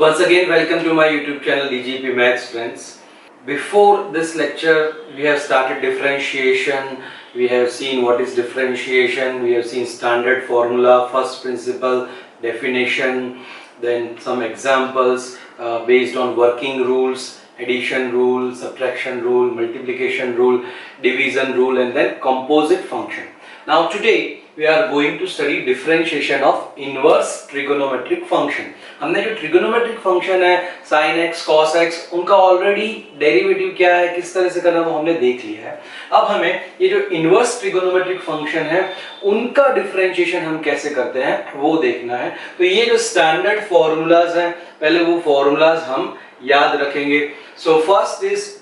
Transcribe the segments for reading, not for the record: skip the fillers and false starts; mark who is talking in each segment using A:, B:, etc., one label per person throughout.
A: Once again, welcome to my YouTube channel DGP Maths friends. Before this lecture, we have started differentiation. We have seen what is differentiation. We have seen standard formula, first principle, definition, then some examples based on working rules, addition rule, subtraction rule, multiplication rule, division rule, and then composite function. Now today we are going to study differentiation of inverse trigonometric function. हमने जो trigonometric function है sin x, cos x, उनका already derivative क्या है, किस तरह से करना वो हमने देख लिया है. अब हमें ये जो inverse trigonometric function है उनका differentiation हम कैसे करते हैं वो देखना है. तो ये जो standard formulas हैं पहले वो formulas हम याद रखेंगे. So first is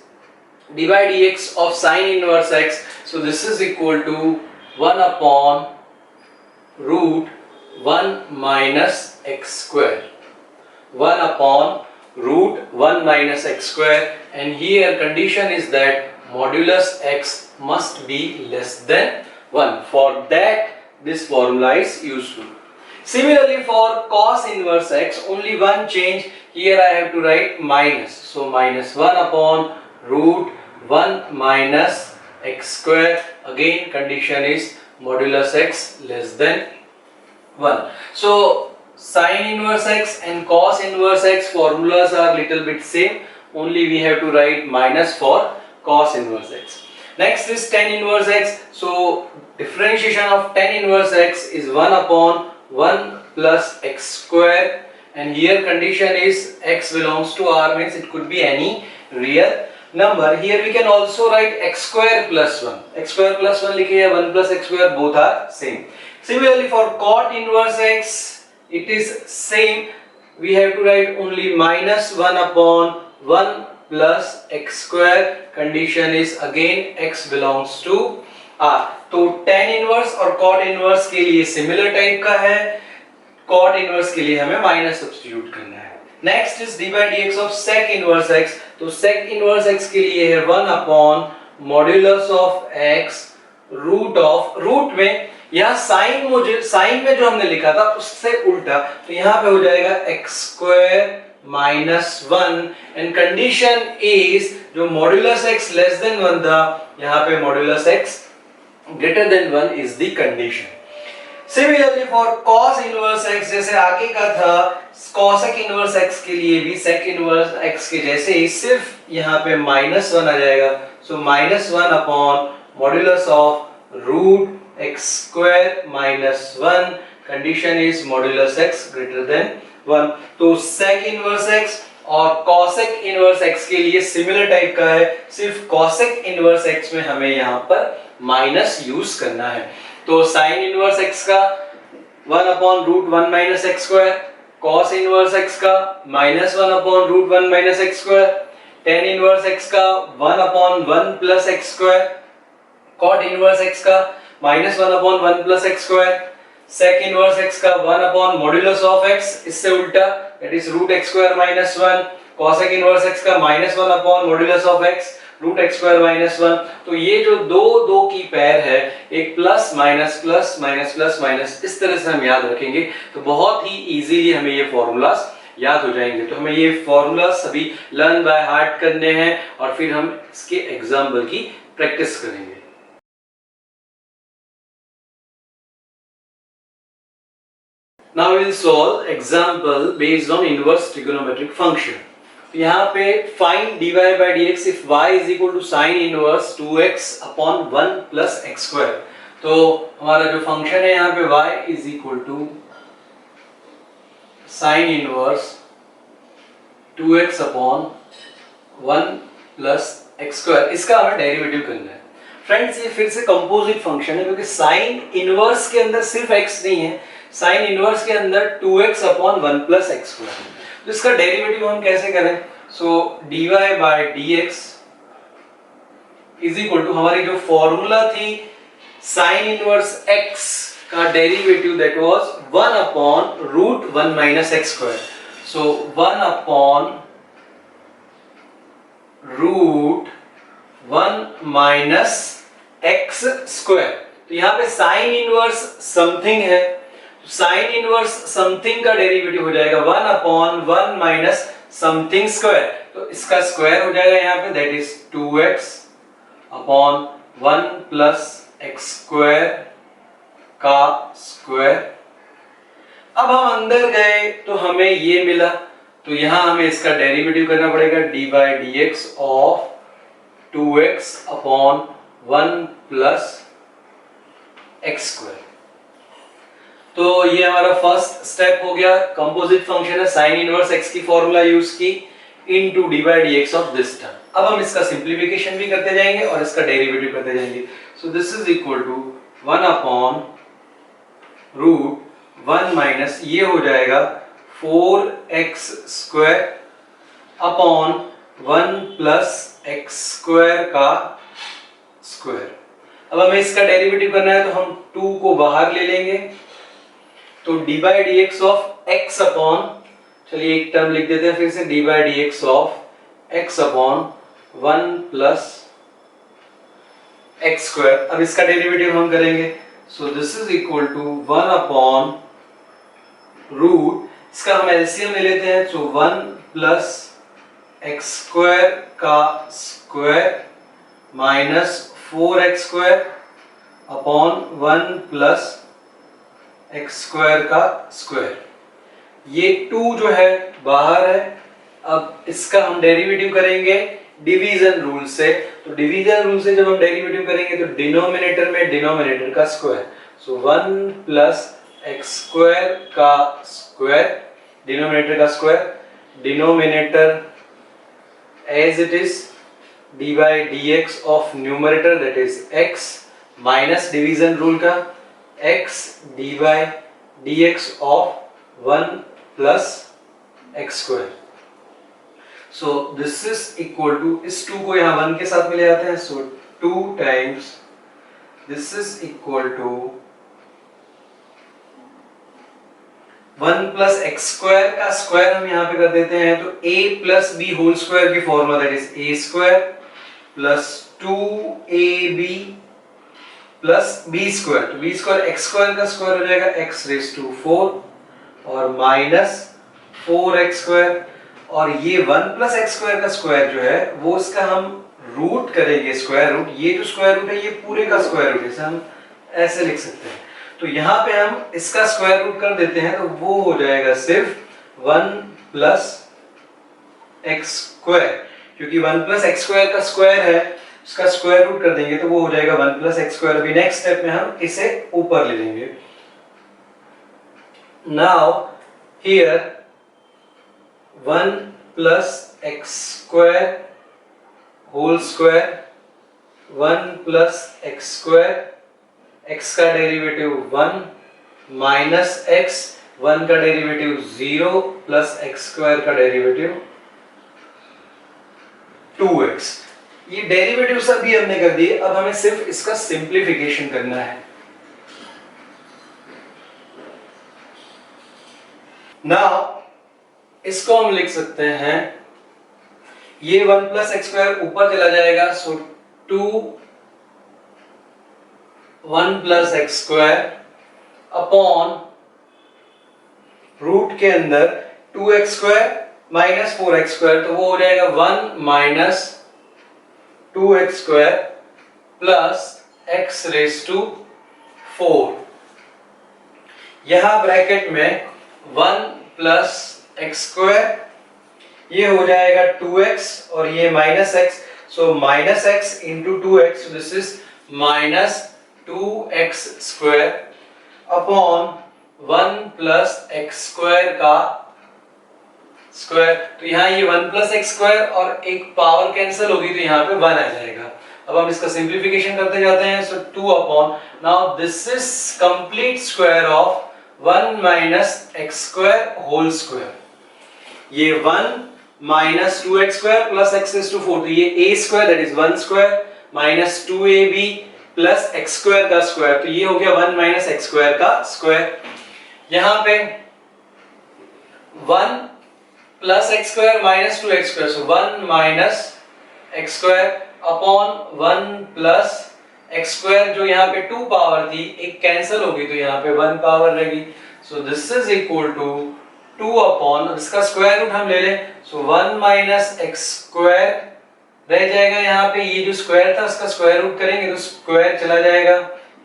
A: dy dx of sin inverse x. So this is equal to 1 upon root 1 minus x square. 1 upon root 1 minus x square, and here condition is that modulus x must be less than 1. For that this formula is useful. Similarly for cos inverse x, only one change. Here I have to write minus. So minus 1 upon root 1 minus x square. Again condition is modulus x less than 1. So sin inverse x and cos inverse x formulas are little bit same, only we have to write minus for cos inverse x. Next is tan inverse x. So differentiation of tan inverse x is 1 upon 1 plus x square, and here condition is x belongs to R, means it could be any real number. Here we can also write x square plus 1. x square plus 1 लिखिए, 1 plus x square, both are same. Similarly for cot inverse x, it is same. We have to write only minus 1 upon 1 plus x square. Condition is again x belongs to R. तो tan inverse और cot inverse के लिए similar type का है, cot inverse के लिए हमें minus substitute करना है. Next is dy dx of sec inverse x. तो sec inverse x के लिए है 1 upon modulus of x root of, root में यहाँ साइन में जो हमने लिखा था उससे उल्टा, तो यहाँ पे हो जाएगा x square minus 1, and condition is जो modulus x less than 1 था, यहाँ पे modulus x greater than 1 is the condition. Similarly for cos inverse x, जैसे आगे का था cosec inverse x के लिए भी sec inverse x के जैसे ही सिर्फ यहाँ पे minus 1 आ जाएगा. So minus 1 upon modulus of root x square minus 1. Condition is modulus x greater than 1. तो sec inverse x और cosec inverse x के लिए similar type का है, सिर्फ cosec inverse x में हमें यहाँ पर minus use करना है. तो sin inverse x का 1 upon root 1 minus x square, cos inverse x का minus 1 upon root 1 minus x square, tan inverse x का 1 upon 1 plus x square, cot inverse x का minus 1 upon 1 plus x square, sec inverse x का 1 upon modulus of x, इससे उल्टा that is root x square minus 1, cosec inverse x का minus 1 upon modulus of x, root x square minus 1. तो ये जो दो की पैर है, एक plus minus plus minus plus minus, इस तरह से हम याद रखेंगे तो बहुत ही इजीली हमें ये फॉर्मूलास याद हो जाएंगे. तो हमें ये फॉर्मूलास सभी लर्न बाय हार्ट करने हैं और फिर हम इसके एग्जाम्पल की प्रैक्टिस करेंगे. Now we will solve example based on inverse trigonometric function. यहाँ पे find dy by dx if y is equal to sin inverse 2x upon 1 plus x square. तो हमारा जो फंक्शन है यहाँ पे y is equal to sin inverse 2x upon 1 plus x square. इसका हमें डेरिवेटिव करना है. फ्रेंड्स ये फिर से कंपोजिट फंक्शन है क्योंकि sin इनवर्स के अंदर सिर्फ x नहीं है, sin इनवर्स के अंदर 2x upon 1 plus x square है. तो इसका डेरिवेटिव हम कैसे करें? So dy by dx is equal to, हमारी जो फॉर्मूला थी sin इनवर्स x का derivative that was 1 upon root 1 minus x square. So 1 upon root 1 minus x square. तो यहाँ पे sin इनवर्स समथिंग है साइन इनवर्स समथिंग का derivative हो जाएगा 1/1 माइनस समथिंग स्क्वायर, तो इसका स्क्वायर हो जाएगा यहाँ पे, that is 2x upon 1 plus x square का स्क्वायर। अब हम अंदर गए तो हमें ये मिला, तो यहां हमें इसका डेरिवेटिव करना पड़ेगा dy dx of 2x upon 1 plus x square. तो ये हमारा फर्स्ट स्टेप हो गया, कंपोजिट फंक्शन है, साइन इनवर्स x की फॉर्मूला यूज की into dy dx of this term. अब हम इसका सिंप्लीफिकेशन भी करते जाएंगे और इसका डेरिवेटिव करते जाएंगे। So this is equal to 1 upon root 1 minus ये हो जाएगा 4x square upon 1 plus x square का स्क्वायर। अब हमें इसका डेरिवेटिव करना है, तो हम 2 को बाहर ले लेंगे, तो dy dx of x upon, चलिए एक टर्म लिख देते हैं फिर से, dy dx ऑफ x अपॉन 1 प्लस एक्स स्क्वायर। अब इसका डेरिवेटिव हम करेंगे, so this is equal to 1 upon root, इसका हम एलसीएम ले लेते हैं, तो 1 प्लस एक्स स्क्वायर का square minus 4x square upon 1 plus x square का स्क्वायर। ये 2 जो है बाहर है। अब इसका हम डेरिवेटिव करेंगे डिवीजन रूल से, तो डिवीजन रूल से जब हम डेरिवेटिव करेंगे तो डिनोमिनेटर में डिनोमिनेटर का square, so 1 plus x square का स्क्वायर, डिनोमिनेटर का square, denominator as it is dy dx of numerator that is x minus division rule का x dy dx of 1 plus x square. So this is equal to, इस 2 को यहां 1 के साथ में ले आते हैं, so 2 times this is equal to 1 plus x square का स्क्वायर हम यहां पे कर देते हैं, तो a plus b whole square की formula that is a square plus 2ab plus b square, तो बी स्क्वायर एक्स स्क्वायर का स्क्वायर हो जाएगा x रेज टू 4 और माइनस 4x स्क्वायर, और ये 1 प्लस एक्स स्क्वायर का स्क्वायर जो है वो इसका हम रूट करेंगे, स्क्वायर रूट, ये जो स्क्वायर रूट है ये पूरे का स्क्वायर रूट है, इसे हम ऐसे लिख सकते हैं। तो यहाँ पे हम इसका स्क्वायर रूट कर देते हैं, तो वो हो जाएगा सिर्फ 1 प्लस एक्स स्क्वायर, क्योंकि 1 प्लस एक्स स्क्वायर का स्क्वायर है, उसका स्क्वायर रूट कर देंगे तो वो हो जाएगा 1 प्लस एक्स स्क्वायर। अभी नेक्स्ट स्टेप में हम इसे ऊपर ले लेंगे। Now here 1 plus x square whole square 1 plus x square, x का डेरिवेटिव 1 माइनस x, 1 का डेरिवेटिव 0 प्लस एक्स स्क्वायर का डेरिवेटिव 2x। ये डेरिवेटिव सभी हमने कर दिए, अब हमें सिर्फ इसका सिंप्लीफिकेशन करना है। नाउ इसको हम लिख सकते हैं, ये 1 प्लस एक्स स्क्वायर ऊपर चला जाएगा, so 1 plus x square upon root के अंदर 2x square minus 4x square, तो वो हो जाएगा 1 minus 2x square plus x raise to 4। यहां ब्रैकेट में 1 प्लस एक्स स्क्वायर, ये हो जाएगा 2x और ये minus x, so minus x into 2x, this is minus 2x square upon 1 plus x square का स्क्वायर। तो यहाँ ये 1 प्लस एक्स स्क्वायर और एक पावर कैंसिल होगी, तो यहाँ पे 1 आ जाएगा। अब हम इसका सिंप्लीफिकेशन करते जाते हैं, so 2 upon, now this is complete square of 1 minus x square whole square, ये 1 minus 2x square plus x raise to 4, तो ये a square that is 1 square minus 2ab plus x square का square, तो ये हो गया 1 minus x square का square. यहां पे 1 plus x square minus 2x square, so 1 minus x square upon 1 plus x square, जो यहाँ पे 2 पावर थी एक कैंसिल होगी, तो यहाँ पे 1 पावर रहेगी, so this is equal to 2 upon, इसका स्क्वायर रूट हम ले लें, सो 1 माइनस एक्स स्क्वायर रह जाएगा यहाँ पे, ये जो स्क्वायर था उसका स्क्वायर रूट करेंगे तो स्क्वायर चला जाएगा,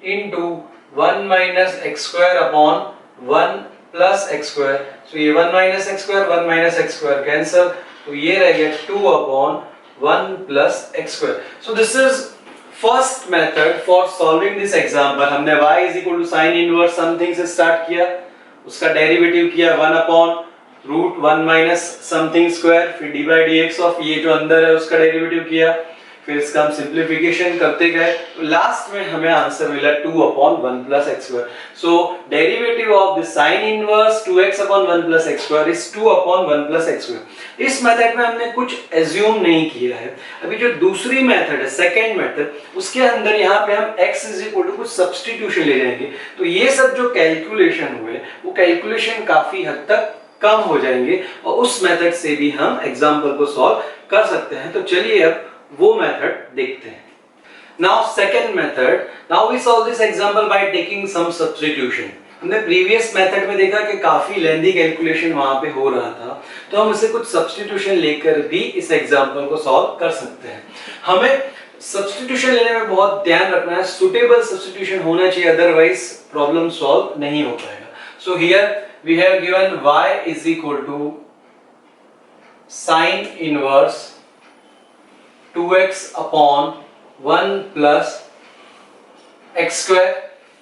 A: into 1 minus x square upon 1 plus x square, so ये 1 minus x square 1 minus x square cancel, तो ये रह गया 2 upon 1 plus x square. So this is first method for solving this example. हमने y is equal to sine inverse something से start किया, उसका derivative किया 1 upon root 1 minus something square, फिर d by d x of ये जो अंदर है उसका डेरिवेटिव किया, फिर इसका हम सिंप्लीफिकेशन करते गए, तो लास्ट में हमें आंसर मिला 2 upon 1 plus x square. So derivative of the sign inverse 2x upon 1 plus x square is 2 upon 1 plus x square. इस मेथड में हमने कुछ एज्यूम नहीं किया है। अभी जो दूसरी मेथड है, सेकेंड मेथड, उसके अंदर यहाँ पे हम x इज इक्वल टू कुछ सब्स्टिट्यूशन ले जाएंगे, तो ये सब जो कैलकुलेशन हुए वो कैलकुलेशन काफी हद तक कम हो जाएंगे और उस मेथड से भी हम एग्जाम्पल को सॉल्व कर सकते हैं। तो चलिए अब वो मेथड देखते हैं। Now second method, now we solve this example by taking some substitution. हमने प्रीवियस मेथड में देखा कि काफी लेंथी कैलकुलेशन वहां पे हो रहा था, तो हम इसे कुछ सब्स्टिट्यूशन लेकर भी इस एग्जाम्पल को सॉल्व कर सकते हैं। हमें सब्स्टिट्यूशन लेने में बहुत ध्यान रखना है, सुटेबल सब्स्टिट्यूशन होना चाहिए, अदरवाइज प्रॉब्लम सॉल्व नहीं हो पाएगा। So here we have given y is equal to sine inverse 2x upon 1 plus x square,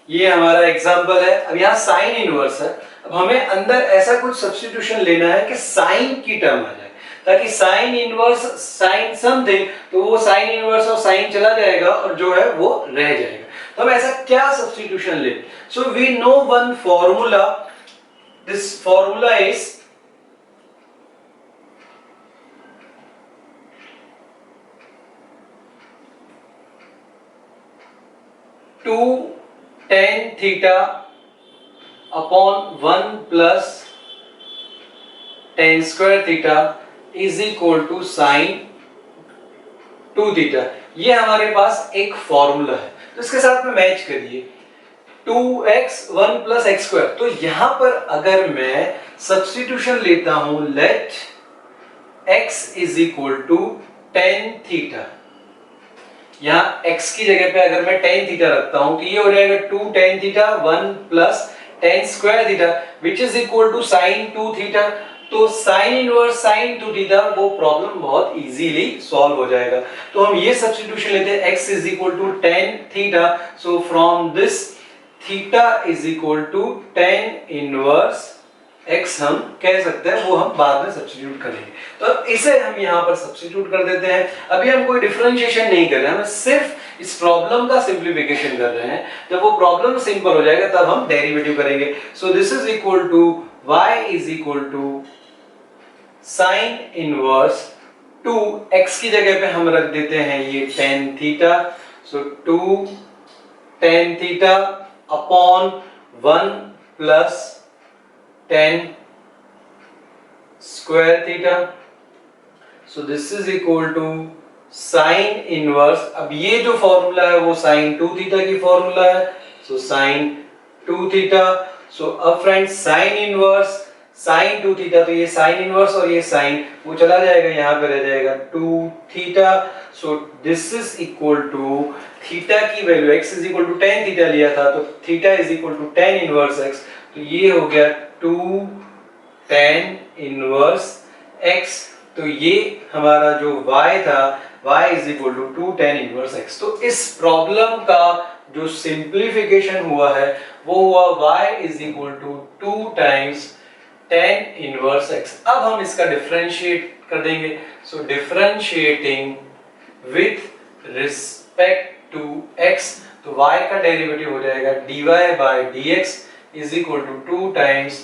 A: ये हमारा एग्जांपल है। अब यहाँ साइन इनवर्स है, अब हमें अंदर ऐसा कुछ सब्स्टिट्यूशन लेना है कि साइन की टर्म आ जाए, ताकि साइन इनवर्स साइन समथिंग, तो वो साइन इनवर्स और साइन चला जाएगा और जो है वो रह जाएगा। तो हम ऐसा क्या सब्स्टिट्यूशन ले? So we know one formula, this formula is 2 tan theta upon 1 plus tan square theta is equal to sin 2 theta। ये हमारे पास एक फॉर्मूला है, तो इसके साथ में मैच करिए 2x 1 plus x square। तो यहां पर अगर मैं सब्स्टिट्यूशन लेता हूं, late x is equal to tan theta, यहाँ x की जगह पे अगर मैं tan थीटा रखता हूं तो ये हो जाएगा 2 tan theta 1 plus tan square theta which is equal to sin 2 theta. तो sin इनवर्स sin 2 थीटा, वो प्रॉब्लम बहुत इजीली सॉल्व हो जाएगा। तो हम ये सब्स्टिट्यूशन लेते हैं, x is equal to tan theta, so from this theta is equal to tan inverse x हम कह सकते हैं, वो हम बाद में सब्स्टिट्यूट करेंगे। तो इसे हम यहाँ पर सब्स्टिट्यूट कर देते हैं। अभी हम कोई डिफरेंशिएशन नहीं कर रहे हैं, हम सिर्फ इस प्रॉब्लम का सिंप्लीफिकेशन कर रहे हैं। जब वो प्रॉब्लम सिंपल हो जाएगा तब हम डेरिवेटिव करेंगे। So this is equal to y is equal to sine inverse 2, x की जगह पे हम रख देते हैं ये tan theta, so 2 tan theta upon 1 plus tan square theta, so this is equal to sin inverse। अब ये जो फॉर्मूला है वो sin 2 थीटा की फॉर्मूला है, so sin 2 थीटा। so अब friends sin inverse sin 2 theta, तो ये sin इनवर्स और ये sin वो चला जाएगा, यहाँ पे रह जाएगा 2 theta. so this is equal to theta की value x is equal to tan theta लिया था, तो theta is equal to tan inverse x, तो ये हो गया 2 tan इनवर्स x। तो ये हमारा जो y था, y is equal to 2 tan inverse x। तो इस प्रॉब्लम का जो सिंप्लीफिकेशन हुआ है वो हुआ y is equal to 2 times tan inverse x। अब हम इसका डिफरेंशिएट कर देंगे, so differentiating with respect to x, तो y का डेरिवेटिव हो जाएगा dy by dx is equal to 2 times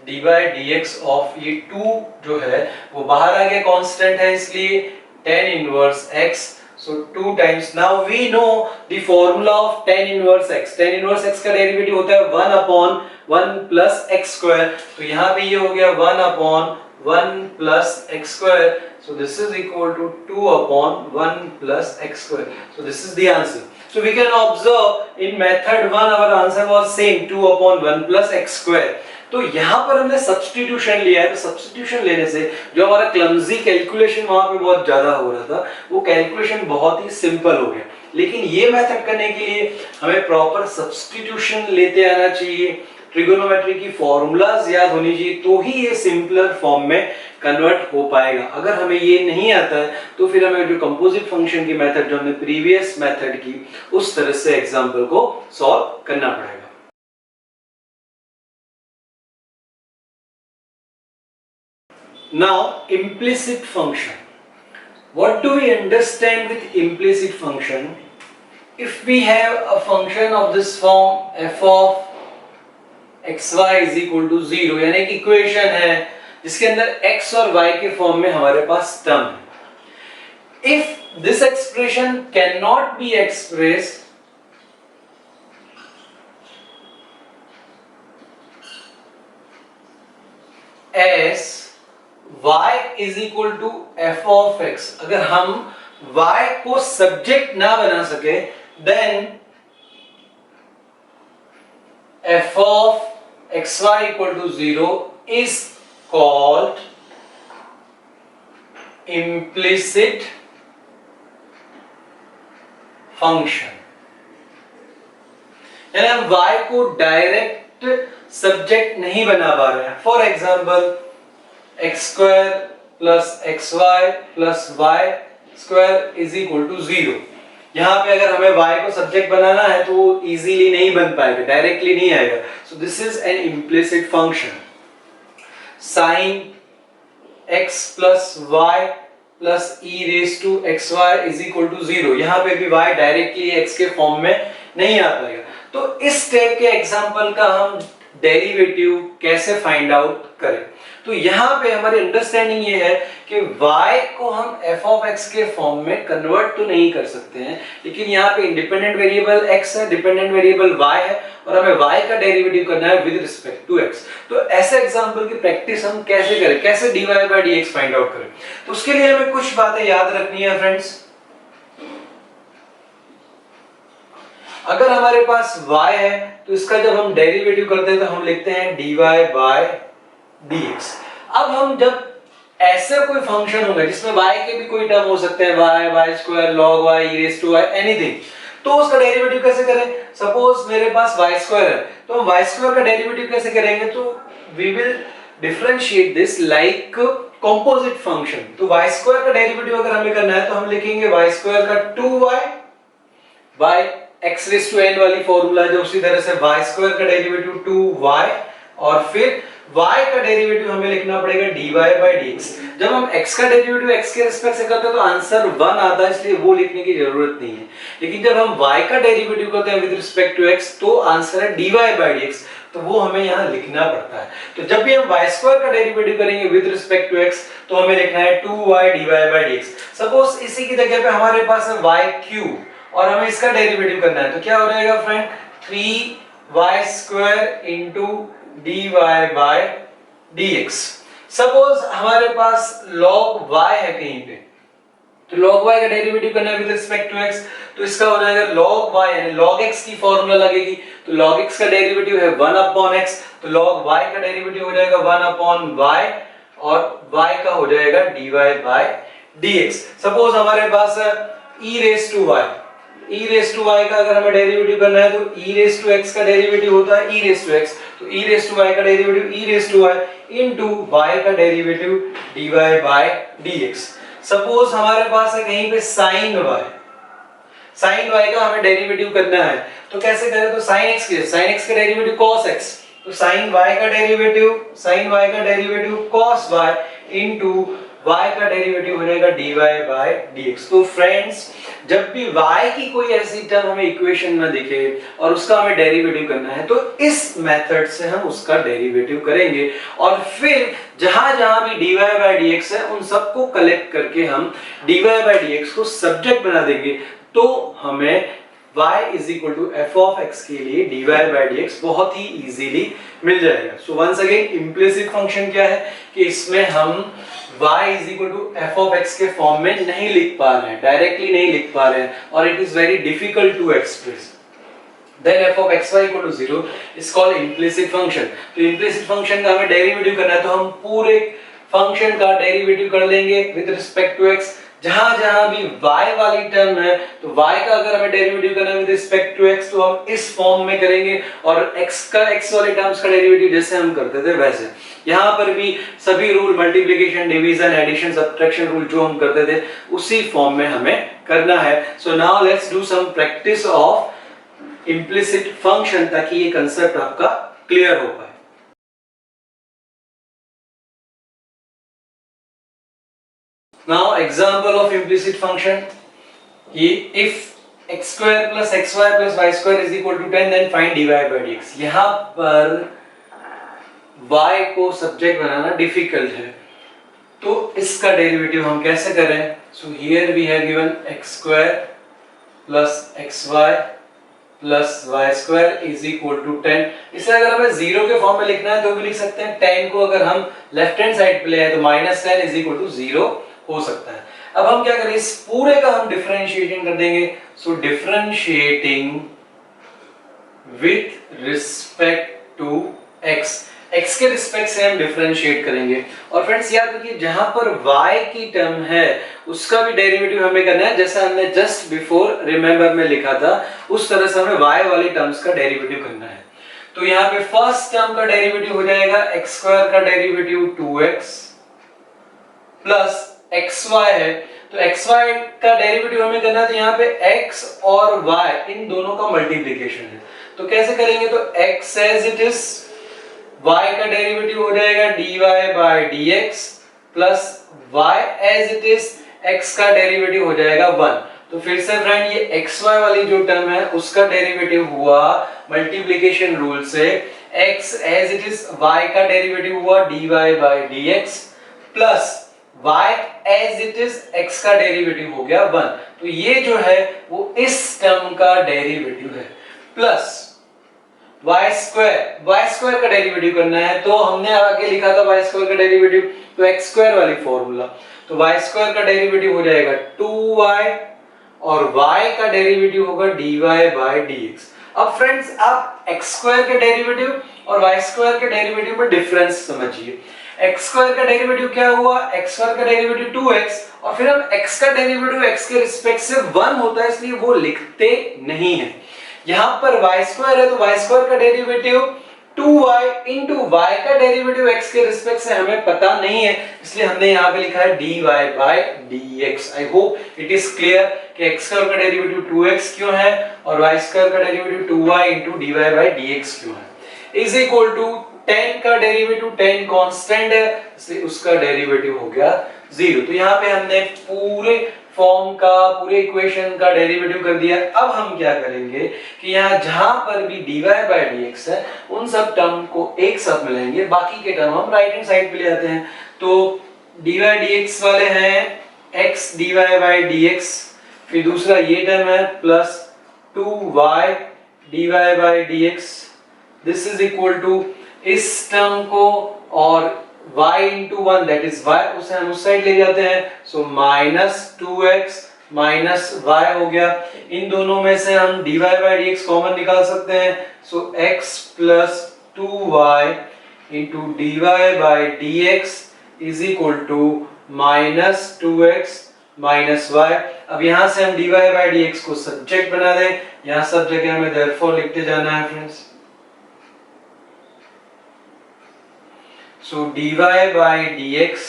A: dy dx of ये 2 जो है वो बाहर आ गया, कांस्टेंट है इसलिए tan inverse x, so 2 times। now we know the formula of tan inverse x। tan inverse x का डेरिवेटिव होता है 1 upon 1 plus x square, तो यहाँ पे ये हो गया 1 upon 1 plus x square, so this is equal to 2 upon 1 plus x square, so this is the answer। So we can observe in method 1 our answer was same 2 upon 1 plus x square। तो यहाँ पर हमने substitution लिया है, तो substitution लेने से जो हमारा क्लमजी कैलकुलेशन वहां पे बहुत ज्यादा हो रहा था, वो कैलकुलेशन बहुत ही सिंपल हो गया। लेकिन ये मेथड करने के लिए हमें प्रॉपर सब्स्टिट्यूशन लेते आना चाहिए, ट्रिगोनोमेट्री की फॉर्मूलाज याद होनी चाहिए, तो ही ये सिंपलर फॉर्म में कन्वर्ट हो पाएगा। अगर हमें ये नहीं आता है तो फिर हमें जो कंपोजिट फंक्शन की मेथड जो हमने प्रीवियस मेथड की उस तरह से एग्जांपल को सॉल्व करना पड़ेगा। Now implicit function. What do we understand with implicit function? If we have a function of this form f of xy is equal to 0, यानी एक इक्वेशन है जिसके अंदर x और y के फॉर्म में हमारे पास टर्म है। If this expression cannot be expressed as y is equal to f of x, अगर हम y को सब्जेक्ट ना बना सके, then f of xy equal to 0 is called implicit function। यानी हम y को डायरेक्ट सब्जेक्ट नहीं बना पा रहे हैं। For example x square plus xy plus y square is equal to 0। यहाँ पे अगर हमें y को सब्जेक्ट बनाना है तो वो इजीली नहीं बन पाएगा, डायरेक्टली नहीं आएगा। So this is an implicit function. Sine x plus y plus e raise to xy is equal to 0, यहाँ पे भी y डायरेक्टली x के फॉर्म में नहीं आ पाएगा। तो इस टाइप के एग्जांपल का हम डेरिवेटिव कैसे फाइंड आउट करें? तो यहाँ पे हमारी अंडरस्टैंडिंग ये है कि y को हम f of x के फॉर्म में कन्वर्ट तो नहीं कर सकते हैं, लेकिन यहाँ पे इंडिपेंडेंट वेरिएबल x है, डिपेंडेंट वेरिएबल y है, और हमें y का डेरिवेटिव करना है विद रिस्पेक्ट टू x। तो ऐसे एग्जांपल की प्रैक्टिस हम कैसे करें, कैसे dy by dx find out करें? तो उसके लिए हमें कुछ बातें याद रखनी है फ्रेंड्स। अगर हमारे पास y है तो इसका जब हम डेरिवेटिव करते हैं तो हम लिखते हैं dy by dx। अब हम जब ऐसे कोई फंक्शन होगा जिसमें y के भी कोई टर्म हो सकते हैं, y square log y e raise to y anything, तो उसका डेरिवेटिव कैसे करें? सपोज मेरे पास y स्क्वायर है, तो हम y स्क्वायर का डेरिवेटिव कैसे करेंगे? तो we will differentiate this like composite function. तो y स्क्वायर का डेरिवेटिव अगर हमें करना है तो हम लिखेंगे y स्क्वायर का 2y by x raise to n वाली फॉर्मूला जो, उसी तरह से y स्क्वायर का डेरिवेटिव 2y, और फिर y का डेरिवेटिव हमें लिखना पड़ेगा dy by dx। जब हम x का डेरिवेटिव x के रिस्पेक्ट से करते हैं तो आंसर 1 आता है, इसलिए वो लिखने की जरूरत नहीं है। लेकिन जब हम y का डेरिवेटिव करते हैं विद रिस्पेक्ट टू x तो आंसर है dy by dx, तो वो हमें यहाँ लिखना पड़ता है। तो जब भी हम y स्क्वायर का डेरिवेटिव करेंगे विद रिस्पेक्ट टू x तो हमें लिखना है 2y dy by dx। Suppose इसी की जगह पे हमारे पास है y क्यूब और हमें इसका डेरिवेटिव करना है, तो क्या हो जाएगा friend? 3y square into dy by dx। Suppose हमारे पास log y है कहीं पे, तो log y का डेरिवेटिव करना है विद रिस्पेक्ट टू x, तो इसका हो जाएगा log y, यानी log x की फॉर्मूला लगेगी, तो log x का डेरिवेटिव है 1 अपॉन x, तो log y का डेरिवेटिव हो जाएगा 1 अपॉन y, और y का हो जाएगा dy by dx। सपोज हमारे पास e raise to y, e raise to y का अगर हमें डेरिवेटिव करना है तो e रेज़ टू x का डेरिवेटिव होता है e रेज़ टू x, तो e रेज़ टू y का derivative e raise to y into y का derivative dy by dx। Suppose हमारे पास है कहीं पे sin y, sin y का हमें डेरिवेटिव करना है, तो कैसे करें? तो sin x का डेरिवेटिव cos x, तो sin y का derivative cos y into y का डेरिवेटिव हो जाएगा dy by dx। तो फ्रेंड्स, जब भी y की कोई ऐसी टर्म हमें इक्वेशन में दिखे और उसका हमें डेरिवेटिव करना है तो इस मेथड से हम उसका डेरिवेटिव करेंगे, और फिर जहां भी dy by dx है उन सबको कलेक्ट करके हम dy by dx को सब्जेक्ट बना देंगे, तो हमें y is equal to f of x के लिए dy by dx बहुत ही इजीली मिल जाएगा। So once again implicit function क्या है कि इसमें हम y is equal to f of x के फॉर्म में नहीं लिख पा रहे हैं, डायरेक्टली नहीं लिख पा रहे हैं, और it is very difficult to express. then f of xy equal to 0 is called implicit function. तो implicit function का हमें डेरिवेटिव करना है तो हम पूरे फंक्शन का डेरिवेटिव कर लेंगे विद रिस्पेक्ट टू x. जहां जहां भी y वाली टर्म है तो y का अगर हमें डेरिवेटिव करना है विद रिस्पेक्ट टू x तो हम इस फॉर्म में करेंगे और x का x वाले टर्म्स का डेरिवेटिव जैसे हम करते थे वैसे. यहाँ पर भी सभी rule multiplication division addition subtraction rule जो हम करते थे उसी फॉर्म में हमें करना है. So now let's do some practice of implicit function ताकि ये कंसेप्ट आपका क्लियर हो पाए. Now example of implicit function, if x square plus xy plus y square is equal to 10 then find dy by dx. यहाँ पर y को subject बनाना difficult है तो इसका डेरिवेटिव हम कैसे करें. So here we have given x square plus xy plus y square is equal to 10. इसे अगर हमें जीरो के फॉर्म में लिखना है तो भी लिख सकते हैं. 10 को अगर हम लेफ्ट हैंड साइड पे ले आए तो माइनस 10 इज इक्वल टू 0 हो सकता है. अब हम क्या करें, इस पूरे का हम डिफरेंशिएशन कर देंगे. So differentiating with respect to x, x के रिस्पेक्ट से हम डिफरेंशिएट करेंगे. और फ्रेंड्स याद रखिए जहां पर y की टर्म है उसका भी डेरिवेटिव हमें करना है जैसा हमने जस्ट बिफोर रिमेंबर में लिखा था उस तरह से हमें y वाली टर्म्स का डेरिवेटिव करना है. तो यहाँ पे फर्स्ट टर्म का डेरिवेटिव हो जाएगा x स्क्वायर का डेरिवेटिव 2x प्लस xy है तो xy का डेरिवेटिव हमें करना है तो यहाँ पे x और y इन दोनों का मल्टीप्लिकेशन है. तो कैसे करेंगे, तो x as it is, y का डेरिवेटिव हो जाएगा dy by dx plus y as it is, x का डेरिवेटिव हो जाएगा 1. तो फिर से फ्रेंड ये xy वाली जो टर्म है उसका डेरिवेटिव हुआ मल्टीप्लिकेशन रूल से x as it is, y का डेरिवेटिव हुआ dy by dx plus y as it is, x का डेरिवेटिव हो गया 1. तो ये जो है वो इस टर्म का डेरिवेटिव है प्लस y स्क्वायर का डेरिवेटिव करना है तो हमने आगे लिखा था y स्क्वायर का डेरिवेटिव तो x स्क्वायर वाली फॉर्मूला. तो y स्क्वायर का डेरिवेटिव हो जाएगा 2y और y का डेरिवेटिव होगा dy बाय dx. अब फ्रेंड्स आप x स्क्वायर के डेरिवेटिव और y स्क्वायर के डेरिवेटिव में डिफरेंस समझिए. x स्क्वायर का डेरिवेटिव क्या हुआ, x स्क्वायर का डेरिवेटिव 2x और फिर हम x का डेरिवेटिव x के रिस्पेक्ट से 1 होता है इसलिए वो लिखते नहीं है. यहाँ पर y स्क्वायर है तो y स्क्वायर का डेरिवेटिव 2y into y का डेरिवेटिव x के रिस्पेक्ट से हमें पता नहीं है इसलिए हमने यहाँ पे लिखा है dy by dx. I hope it is clear कि x स्क्वायर का डेरिवेटिव 2x क्यों है और y स्क्वायर का derivative 2y into dy by dx क्यों है. इज इक्वल टू 10 का डेरिवेटिव 10 कांस्टेंट है इसलिए उसका डेरिवेटिव हो गया 0. तो यहाँ पे हमने पूरे फॉर्म का पूरे इक्वेशन का डेरिवेटिव कर दिया. अब हम क्या करेंगे कि यहाँ जहां पर भी dy by dx है उन सब टर्म को एक साथ मिलाएंगे, बाकी के टर्म हम राइट हैंड साइड पे ले आते हैं. तो dy dx वाले हैं x dy by dx, फिर दूसरा ये टर्म है plus 2y dy by dx. This is equal to इस टर्म को और y into 1 that is y उसे हम उस साइड ले जाते हैं. So minus 2x minus y हो गया. इन दोनों में से हम dy by dx कॉमन निकाल सकते हैं. सो x plus 2y into dy by dx is equal to minus 2x minus y. अब यहाँ से हम dy by dx को सब्जेक्ट बना दें. यहाँ सब जगह हमें therefore लिखते जाना है friends. So dy by dx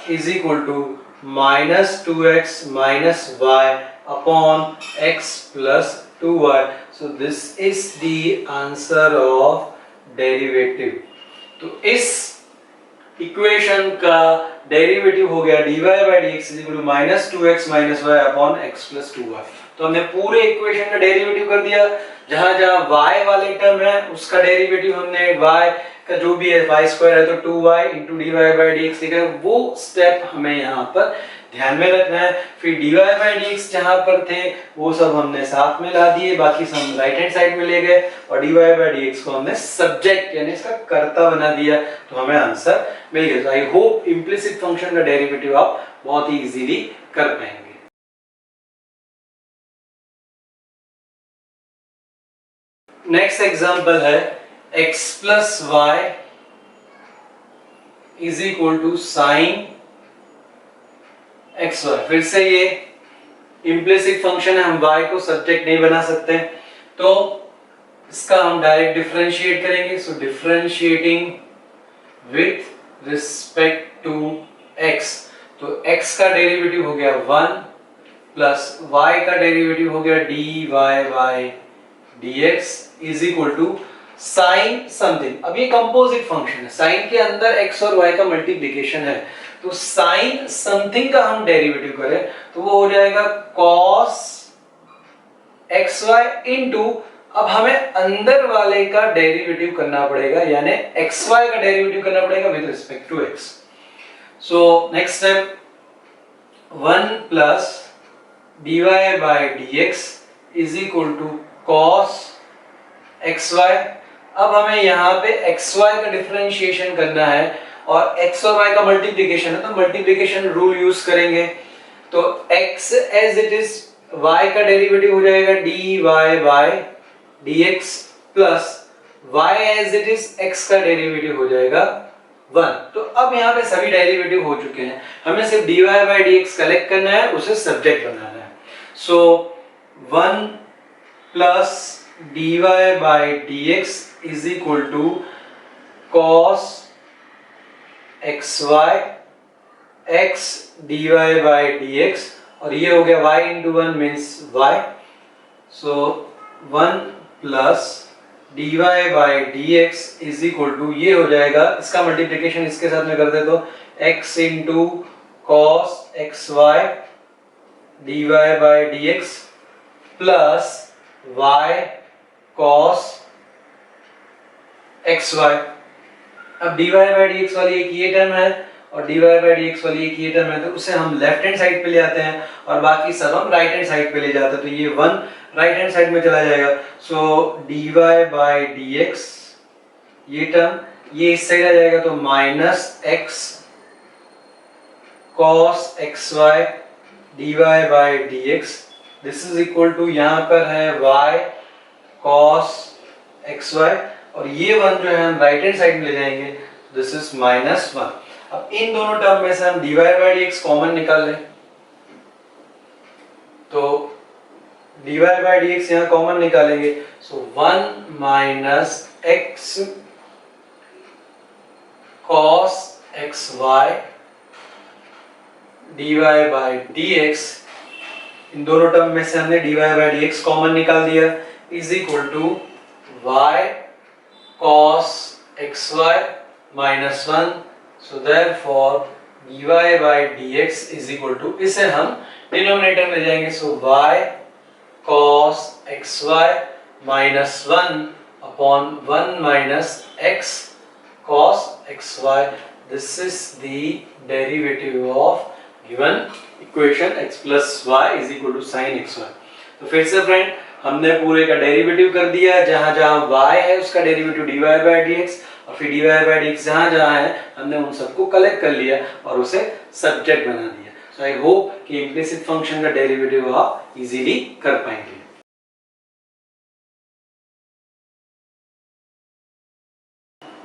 A: is equal to minus 2x minus y upon x plus 2y. So this is the answer of derivative. तो इस इक्वेशन का डेरिवेटिव हो गया dy by dx is equal to minus 2x minus y upon x plus 2y. तो हमने पूरे equation का derivative कर दिया. जहां जहां y वाले टर्म है उसका डेरिवेटिव हमने y का जो भी है y स्क्वायर है तो 2y into dy by dx लिखा है. वो स्टेप हमें यहाँ पर ध्यान में रखना है. फिर dy by dx जहां पर थे वो सब हमने साथ में ला दिए, बाकी सब राइट हैंड साइड में ले गए और dy by dx को हमने सब्जेक्ट यानी इसका कर्ता बना दिया तो हमें आंसर मिल गया. आई होप इम्प्लिसिट फंक्शन का डेरिवेटिव आप बहुत ही इजीली कर पाएंगे. नेक्स्ट एग्जांपल है x plus y is equal to sine x y. फिर से ये इम्प्लिसिट फंक्शन है, हम y को सब्जेक्ट नहीं बना सकते, तो इसका हम डायरेक्ट डिफरेंशिएट करेंगे। So differentiating with respect to x, तो x का डेरिवेटिव हो गया 1 प्लस y का डेरिवेटिव हो गया dy by dx is equal to sine something. अब ये कंपोजिट फंक्शन है, साइन के अंदर x और y का मल्टीप्लिकेशन है, तो साइन समथिंग का हम डेरिवेटिव करें तो वो हो जाएगा cos xy इनटू, अब हमें अंदर वाले का डेरिवेटिव करना पड़ेगा, यानी xy का डेरिवेटिव करना पड़ेगा with respect to x। So next step 1 plus dy by dx is equal to cos xy। अब हमें यहाँ पे xy का डिफरेंशिएशन करना है और x और y का मल्टीप्लिकेशन है, तो मल्टीप्लिकेशन रूल यूज करेंगे। तो x as it is, y का डेरिवेटिव हो जाएगा dy by dx plus y as it is, x का डेरिवेटिव हो जाएगा 1। तो अब यहाँ पे सभी डेरिवेटिव हो चुके हैं, हमें सिर्फ dy बाय dx कलेक्ट करना है, उसे सब्जेक्ट बनाना है। So 1 plus dy by dx is equal to cos xy x dy by dx, और ये हो गया y into 1 means y। So 1 plus dy by dx is equal to, ये हो जाएगा, इसका मल्टीप्लिकेशन इसके साथ में कर दे तो x into cos xy dy by dx plus y cos xy। अब dy बाय dx वाली एक ये टर्म है और dy बाय dx वाली एक ये टर्म है, तो उसे हम लेफ्ट हैंड साइड पे ले आते हैं और बाकी सब हम राइट हैंड साइड पे ले जाते हैं, तो ये 1 राइट हैंड साइड में चला जाएगा। सो dy बाय dx, ये टर्म ये इस साइड आ जाएगा, तो minus x cos xy dy by dx, this is equal to, यहाँ पर है y cos xy और ये 1 जो है हम राइट हैंड साइड में ले जाएंगे, दिस इज माइनस 1। अब इन दोनों टर्म में से हम dy बाय dx कॉमन निकाल लें, तो dy बाय dx यहाँ कॉमन निकालेंगे, so 1 minus x cos xy dy by dx, इन दोनों टर्म में से हमने dy बाय dx कॉमन निकाल दिया, is equal to y cos xy minus 1। so therefore dy by dx is equal to, इसे हम डिनोमिनेटर में ले जाएंगे, so y cos xy minus 1 upon 1 minus x cos xy, this is the derivative of given equation x plus y is equal to sin xy। तो फिर से friend, हमने पूरे का डेरिवेटिव कर दिया, जहां जहां y है उसका डेरिवेटिव dy बाय dx, और फिर dy बाय dx जहां जहां है हमने उन सबको कलेक्ट कर लिया और उसे सब्जेक्ट बना दिया। सो आई होप कि इम्प्लिसिट फंक्शन का डेरिवेटिव आप इजीली कर पाएंगे।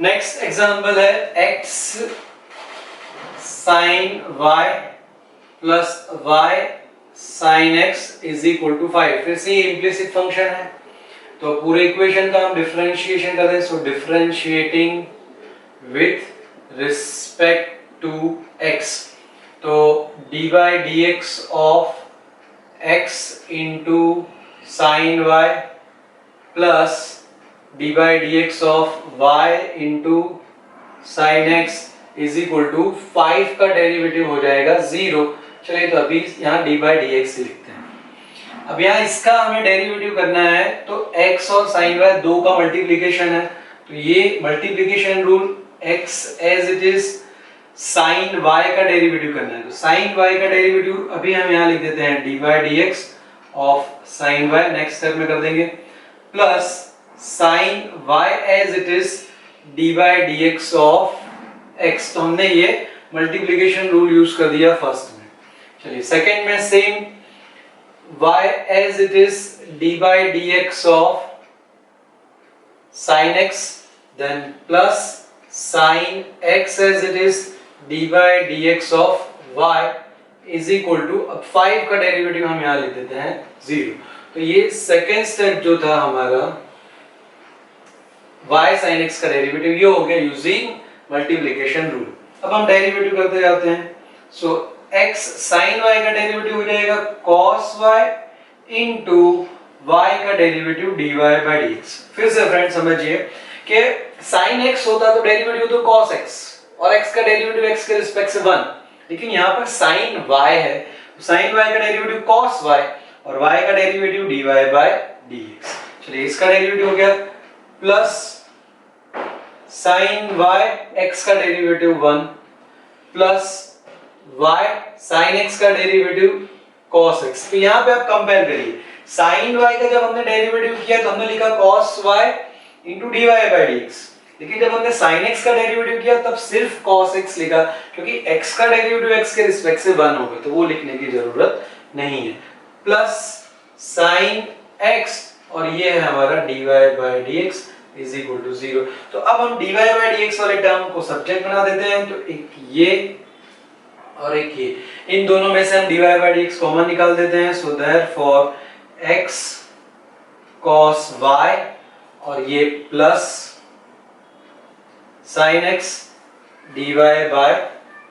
A: नेक्स्ट एग्जांपल है x sin y plus y sin x is equal to 5। फिर से ये इम्प्लिसिट फंक्शन है, तो पूरे इक्वेशन का हम डिफरेंशिएशन कर दें। So differentiating with respect to x, तो dy by dx of x into sine y plus dy by dx of y into sine x is equal to 5 का डेरिवेटिव हो जाएगा 0। चलिए तो अभी यहाँ dy बाय dx लिखते हैं। अब यहाँ इसका हमें डेरिवेटिव करना है, तो x और sin y दो का मल्टीप्लिकेशन है, तो ये multiplication rule x as it is sin y का डेरिवेटिव करना है, तो sin y का डेरिवेटिव अभी हम यहाँ लिख देते हैं dy by dx of sin y, next step में कर देंगे, plus sin y as it is dy by dx of x। तो हमने ये मल्टीप्लिकेशन रूल यूज कर दिया फर्स्ट में। चलिए सेकंड में same y as it is dy by dx of sin x, then plus sin x as it is dy dx of y is equal to, अब 5 का डेरिवेटिव हम यहाँ लिख देते हैं 0। तो ये सेकेंड स्टेप जो था हमारा y sin x का डेरिवेटिव, ये हो गया यूजिंग मल्टीप्लिकेशन रूल। अब हम डेरिवेटिव करते जाते हैं। सो x sin y का डेरिवेटिव हो जाएगा cos y इंटू y का डेरिवेटिव dy by dx। फिर से फ्रेंड समझिए कि sin x होता तो डेरिवेटिव तो cos x और x का डेरिवेटिव x के रिस्पेक्ट से 1, लेकिन यहाँ पर sin y है, sin y का डेरिवेटिव cos y और y का डेरिवेटिव dy by dx। चलिए इसका डेरिवेटिव हो गया प्लस sin y x का derivative 1 plus y sin x का डेरिवेटिव cos x। तो यहाँ पे आप कंपेयर करिए, sin y का जब हमने डेरिवेटिव किया तो हमने लिखा cos y into dy by dx, लेकिन जब हमने sin x का डेरिवेटिव किया तब सिर्फ cos x लिखा, क्योंकि x का डेरिवेटिव x के रिस्पेक्ट से 1 होगा तो वो लिखने की जरूरत नहीं है। प्लस sin x और ये है हमारा dy by dx is equal to 0। तो अब हम dy by dx वाले टर्म को सब्जेक्ट बना देते हैं, तो एक ये और एक ये, इन दोनों में से हम dy by dx कॉमन निकाल देते हैं। So therefore x cos y और ये plus sin x dy by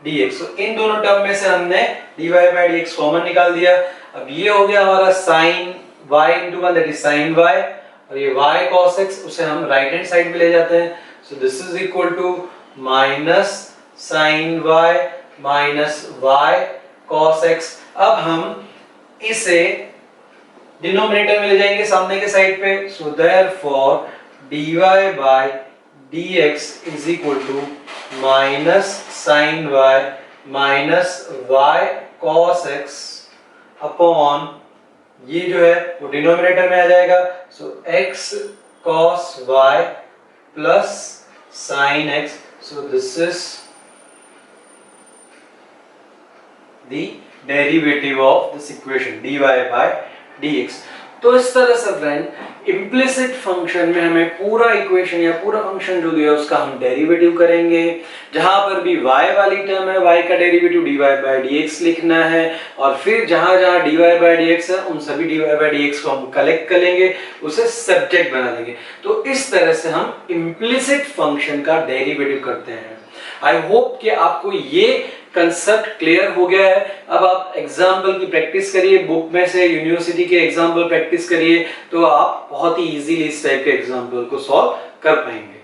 A: dx। तो इन दोनों टर्म में से हमने dy by dx कॉमन निकाल दिया। अब ये हो गया हमारा sin y into 1 that is sin y, और ये y cos x उसे हम राइट हैंड साइड पे ले जाते हैं। So this is equal to minus sin y minus y cos x। अब हम इसे डिनोमिनेटर में ले जाएंगे सामने के साइड पे। So therefore dy by dx is equal to minus sin y minus y cos x upon ये जो है वो डिनोमिनेटर में आ जाएगा। So x cos y plus sin x। So this is the derivative of this equation dy by dx। तो इस तरह से फ्रेंड इम्प्लिसिट फंक्शन में हमें पूरा इक्वेशन या पूरा फंक्शन जो दिया उसका हम डेरिवेटिव करेंगे। जहां पर भी y वाली टर्म है y का डेरिवेटिव dy by dx लिखना है, और फिर जहां जहां dy by dx है उन सभी dy by dx को हम कलेक्ट कर लेंगे, उसे सब्जेक्ट बना देंगे। तो इस तरह से हम इम्प्लिसिट फंक्शन का डेरिवेटिव करते हैं। आई होप कि आपको ये कंसेप्ट क्लियर हो गया है। अब आप एग्जाम्पल की प्रैक्टिस करिए, बुक में से यूनिवर्सिटी के एग्जाम्पल प्रैक्टिस करिए, तो आप बहुत ही इजीली इस टाइप के एग्जाम्पल को सॉल्व कर पाएंगे।